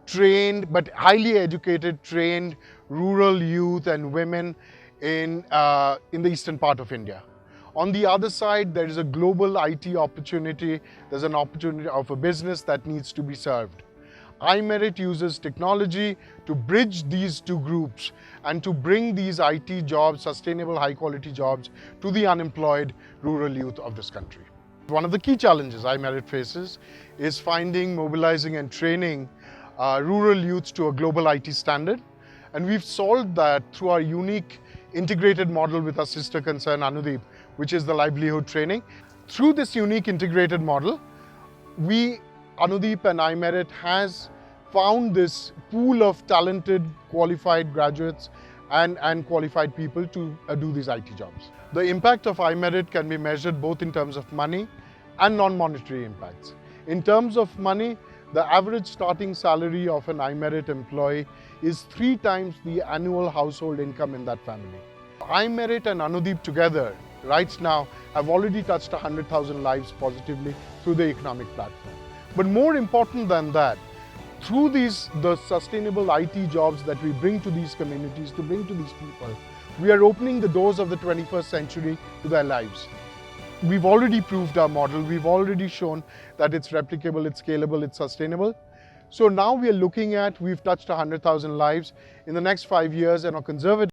trained but highly educated, trained rural youth and women in the eastern part of India. On the other side, there is a global IT opportunity. There's an opportunity of a business that needs to be served. iMerit uses technology to bridge these two groups and to bring these IT jobs, sustainable high quality jobs, to the unemployed rural youth of this country. One of the key challenges iMerit faces is finding, mobilizing and training rural youths to a global IT standard. And we've solved that through our unique integrated model with our sister concern Anudeep, which is the livelihood training. Through this unique integrated model, Anudeep and iMerit has found this pool of talented, qualified graduates and qualified people to do these IT jobs. The impact of iMerit can be measured both in terms of money and non-monetary impacts. In terms of money, the average starting salary of an iMerit employee is 3 times the annual household income in that family. iMerit and Anudeep together, right now, have already touched 100,000 lives positively through the economic platform. But more important than that, through the sustainable IT jobs that we bring to these communities, to bring to these people, we are opening the doors of the 21st century to their lives. We've already proved our model. We've already shown that it's replicable, it's scalable, it's sustainable. So now we've touched 100,000 lives. In the next 5 years, and a conservative